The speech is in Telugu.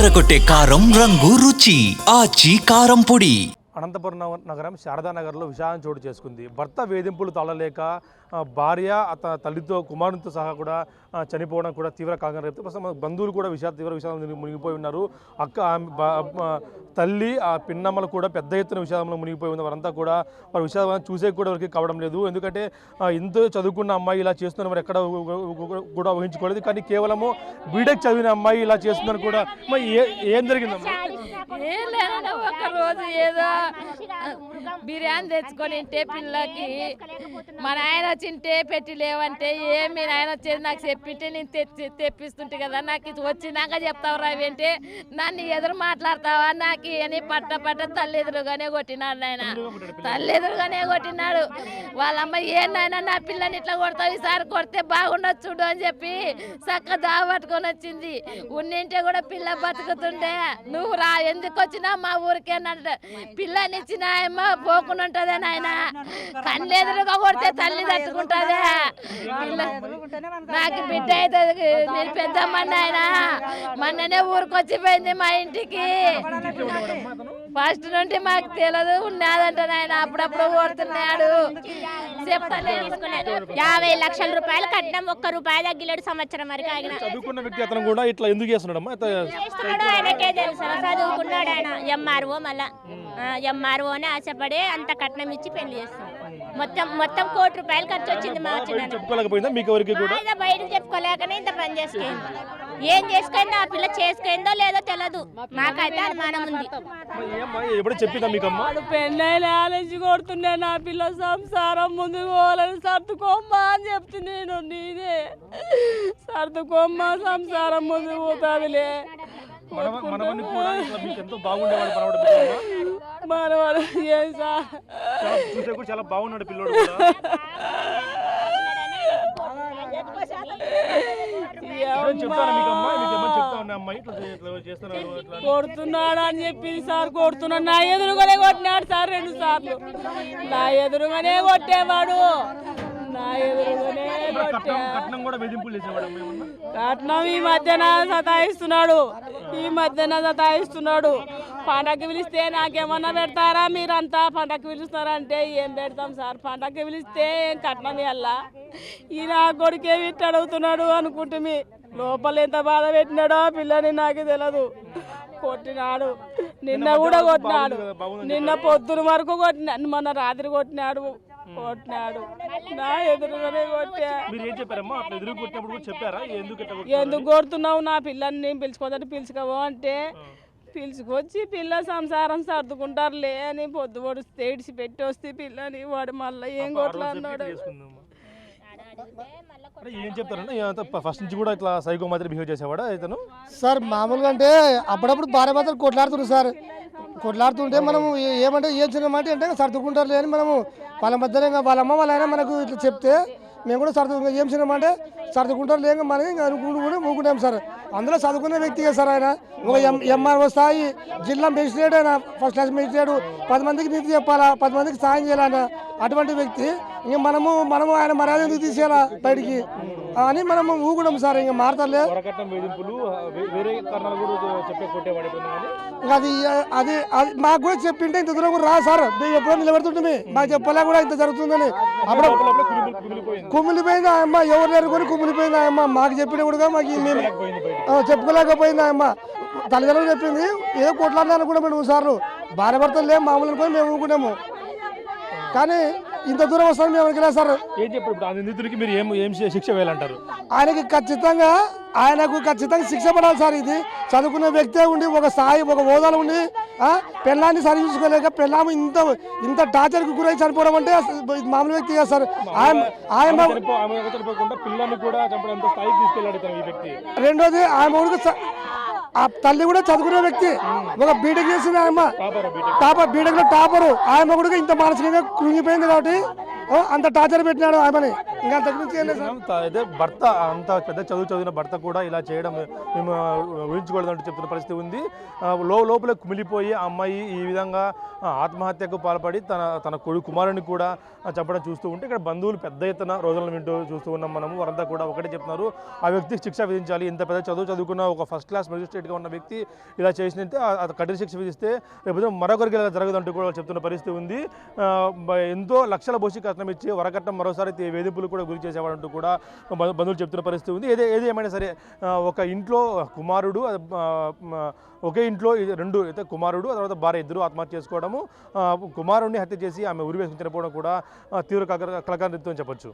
అదరకొట్టే కారం రంగు రుచి ఆచి కారం పొడి. అనంతపురం నగరం శారదానగర్లో విషాదం చోటు చేసుకుంది. భర్త వేధింపులు తాళలేక భార్య తల్లితో కుమారునితో సహా కూడా చనిపోవడం కూడా తీవ్ర కాంగం రేపు. ప్రస్తుతం బంధువులు కూడా తీవ్ర విషాదంలో మునిగిపోయి ఉన్నారు. తల్లి ఆ పిన్నమ్మలు కూడా పెద్ద ఎత్తున విషాదంలో మునిగిపోయి ఉన్నారు. వారంతా కూడా వారి విషాదం చూసే కూడా ఎవరికి కావడం లేదు. ఎందుకంటే ఎంతో చదువుకున్న అమ్మాయి ఇలా చేస్తున్నారు, మరి ఎక్కడ కూడా ఊహించుకోలేదు. కానీ కేవలము బీటెక్ చదివిన అమ్మాయి ఇలా చేస్తున్నారు కూడా. ఏం జరిగిందమ్మా? ఏం లేదన్నా ఒక రోజు ఏదో బిర్యానీ తెచ్చుకొని తింటే పిల్లకి మా నాయన వచ్చింటే పెట్టి లేవంటే మీ నాయన వచ్చేది నాకు చెప్పింటే నేను తెప్పిస్తుంటే కదా, నాకు ఇది వచ్చినాక చెప్తావు రావి అంటే నన్ను ఎదురు మాట్లాడతావా నాకు అని పట్ట తల్లిదురుగానే కొట్టినాడు నాయన. తల్లిదురుగానే కొట్టినాడు. వాళ్ళమ్మ ఏందైనా నా పిల్లని ఇట్లా కొడతావు, ఈసారి కొడితే బాగుండొచ్చు చూడు అని చెప్పి చక్క దావ పట్టుకొని వచ్చింది. ఉన్నింటే కూడా పిల్ల బతుకుతుండే. నువ్వు రా ఎందుకు వచ్చినా మా ఊరికే అన్నట్టు పిల్లనిచ్చిన అమ్మ పోకుండా ఉంటదే నాయన. కళ్ళెదురుగా కొడితే తల్లి తట్టుకుంటదే. నాకు బిడ్డ అవుతుంది, నేను పెద్దమ్మని ఆయన మొన్ననే ఊరికొచ్చిపోయింది మా ఇంటికి. ఫస్ట్ నుండి మాకు తెలియదు ఉన్నదంట నాయన. అప్పుడప్పుడు ఓడుతున్నాడు. చెప్తాను 50 లక్షల రూపాయలు కట్టినాం, ఒక్క రూపాయి తగ్గిలేడు సంవత్సరం వరకు ఆగిన. చదువుకున్న వ్యక్తి అతను కూడా ఇట్లా ఎందుకు చేస్తున్నాడమ్మా? ఆయనకే తెలుసు, చదువుకున్నాడు ఆయన. ఎంఆర్ఓ మళ్ళా ఎంఆర్ఓనే ఆశపడి అంత కట్నం ఇచ్చి పెళ్లి చేస్తాం. మొత్తం ₹1 కోటి ఖర్చు వచ్చింది మా చిన్న. చెప్పుకోలేకపోయిందా మీకు ఎవరికి కూడా? బయటకు చెప్పుకోలేకనే ఇంత పని చేసుకుంది. ఏం చేసుకుందో ఆ పిల్ల చేసుకుందో లేదో తెలియదు, మాకైతే అనుమానం ఉంది. ఎప్పుడు చెప్పిందా మీకమ్మా? పెళ్ళైన ఆలోచి కొడుతుండే నా పిల్ల సంసారం ముందు పోవాలని. సర్దుకోమ్మా అని చెప్తే నేనే సర్దుకోమ్మా సంసారం ముందు పోతాదిలే. మనవాడు ఏం సార్ చాలా బాగున్నాడు పిల్లోడు. కొడుతున్నాడు అని చెప్పి సార్ కొడుతున్నాడు. నా ఎదురుగానే కొట్టినాడు సార్ 2 సార్లు. నా ఎదురుగానే కొట్టేవాడు. కట్నం ఈ మధ్యన సతాయిస్తున్నాడు. పండగకి పిలిస్తే నాకేమన్నా పెడతారా? మీరంతా పండగకి పిలుస్తారంటే ఏం పెడతాం సార్? పండగకి పిలిస్తే ఏం కట్నం ఇవ్వాలా? ఈ నా కొడుకే విట్టి అడుగుతున్నాడు అనుకుంటుంది. లోపల ఎంత బాధ పెట్టినాడో పిల్లని నాకు తెలియదు. కొట్టినాడు, నిన్న కూడా కొట్టినాడు. నిన్న పొద్దున వరకు కొట్టినాడు, మొన్న రాత్రి కొట్టినాడు. నా ఎదురుగానే కొట్టా. ఎందుకు కొడుతున్నావు? నా పిల్లని నేను పిలుచుకోదంటే పిలుచుకోవు అంటే పిలుచుకొచ్చి పిల్ల సంసారం సర్దుకుంటారులే అని పొద్దు పొడిస్తే ఇడిచి పెట్టి వస్తే పిల్లని వాడు మళ్ళీ ఏం కొట్లా అన్నాడు. ఏం చెప్తారంటే ఫస్ట్ నుంచి కూడా ఇట్లా సైకో మాదిరి బిహేవ్ చేసేవాడా ఇతను? సార్ మామూలుగా అంటే అప్పుడప్పుడు భార్య భర్తలు కొట్లాడుతున్నారు సార్. కొట్లాడుతుంటే మనం ఏమంటే ఏం చిన్నమాట అంటే సర్దుకుంటారు లేని మనము వాళ్ళ మధ్యలో వాళ్ళ అమ్మ వాళ్ళ ఆయన మనకు ఇట్లా చెప్తే మేము కూడా ఏం చిన్నమంటే సర్దుకుంటారు లేక మనకి అనుకుంటూ కూడా ఊకుంటాం సార్. అందులో చదువుకునే వ్యక్తిగా సార్ ఆయన. ఒక ఎంఆర్ఓ స్థాయి, జిల్లా మెజిస్ట్రేట్ ఆయన, ఫస్ట్ క్లాస్ మెజిస్ట్రేట్. 10 మందికి నీతి చెప్పాలా, 10 మందికి సాయం చేయాలన్న అటువంటి వ్యక్తి. ఇంక మనము ఆయన మర్యాద ఎందుకు తీసేయాలా బయటికి అని మనము ఊకున్నాం సార్. ఇంకా మారతలే. అది మాకు కూడా చెప్పింటే ఇంత దూరం కూడా రా సార్, మేము ఎప్పుడో నిలబెడుతుంటే మాకు చెప్పలే కూడా ఇంత జరుగుతుందని. అప్పుడు కుమిలిపోయింది ఆ అమ్మ, ఎవరు లేరుకొని కుమిలిపోయింది ఆ అమ్మ. మాకు చెప్పిన కూడా మాకు మేము చెప్పుకోలేకపోయింది ఆ అమ్మ. తల్లిదండ్రులు చెప్పింది ఏదో కొట్లాడినా అనుకున్నాం మేము సార్లు. భార్య భర్తలు లేము మామూలు అనుకుని మేము ఊకున్నాము. కానీ ఇంత దూరం వస్తాను మేము అనుకోలేదు సార్. ఏం చెప్పారు మీరు? ఏం శిక్ష వేయాలంటారు? ఆయనకు ఖచ్చితంగా శిక్ష పడాలి సార్. ఇది చదువుకున్న వ్యక్తే ఉండి ఒక స్థాయి, ఒక హోదాలో ఉండి పెళ్ళాన్ని సరి చూసుకోలేక పెళ్ళాము ఇంత టార్చర్కి గురై చనిపోవడం అంటే మామూలు వ్యక్తి కదా సార్. రెండోది ఆమె ఊరికి ఆ తల్లి కూడా చదువుకునే వ్యక్తి, ఒక బీటెక్ చేసింది ఆయమ్మ, బీటెక్ లో టాపరు. ఆయమ్మ కూడా ఇంత మానసికంగా కృంగిపోయింది కాబట్టి అంత టార్చర్ పెట్టినాడు ఆమెని. ఇంకా అంతకుమించి ఏం లేదు సార్. అయితే భర్త అంత పెద్ద చదివిన భర్త కూడా ఇలా చేయడం మేము ఊహించుకోలేదంటూ చెప్తున్న పరిస్థితి ఉంది. లోపల కుమిలిపోయి ఆ అమ్మాయి ఈ విధంగా ఆత్మహత్యకు పాల్పడి తన కుమారుని కూడా చంపడం చూస్తూ ఉంటే ఇక్కడ బంధువులు పెద్ద ఎత్తున రోజులను వింటూ చూస్తూ ఉన్నాం మనము. వారంతా కూడా ఒకటే చెప్తున్నారు, ఆ వ్యక్తికి శిక్ష విధించాలి. ఇంత పెద్ద చదువుకున్న ఒక ఫస్ట్ క్లాస్ మెజిస్ట్రేట్గా ఉన్న వ్యక్తి ఇలా చేసినట్టే కఠిన శిక్ష విధిస్తే రేపు మరొకరికి ఇలా జరగదంటూ కూడా చెప్తున్న పరిస్థితి ఉంది. ఎంతో లక్షల బోసి కట్నం ఇచ్చి వరకట్నం మరోసారి వేధింపులు కూడా గురి చేసేవాడంటూ కూడా బంధువులు చెప్తున్న పరిస్థితి ఉంది. ఏది ఏమైనా సరే ఒక ఇంట్లో కుమారుడు, ఒకే ఇంట్లో రెండు అయితే కుమారుడు తర్వాత భార్య ఇద్దరు ఆత్మహత్య చేసుకోవడము, కుమారుడిని హత్య చేసి ఆమె ఉరివేసుకుని చనిపోవడం కూడా తీవ్ర కలకాంతితో చెప్పొచ్చు.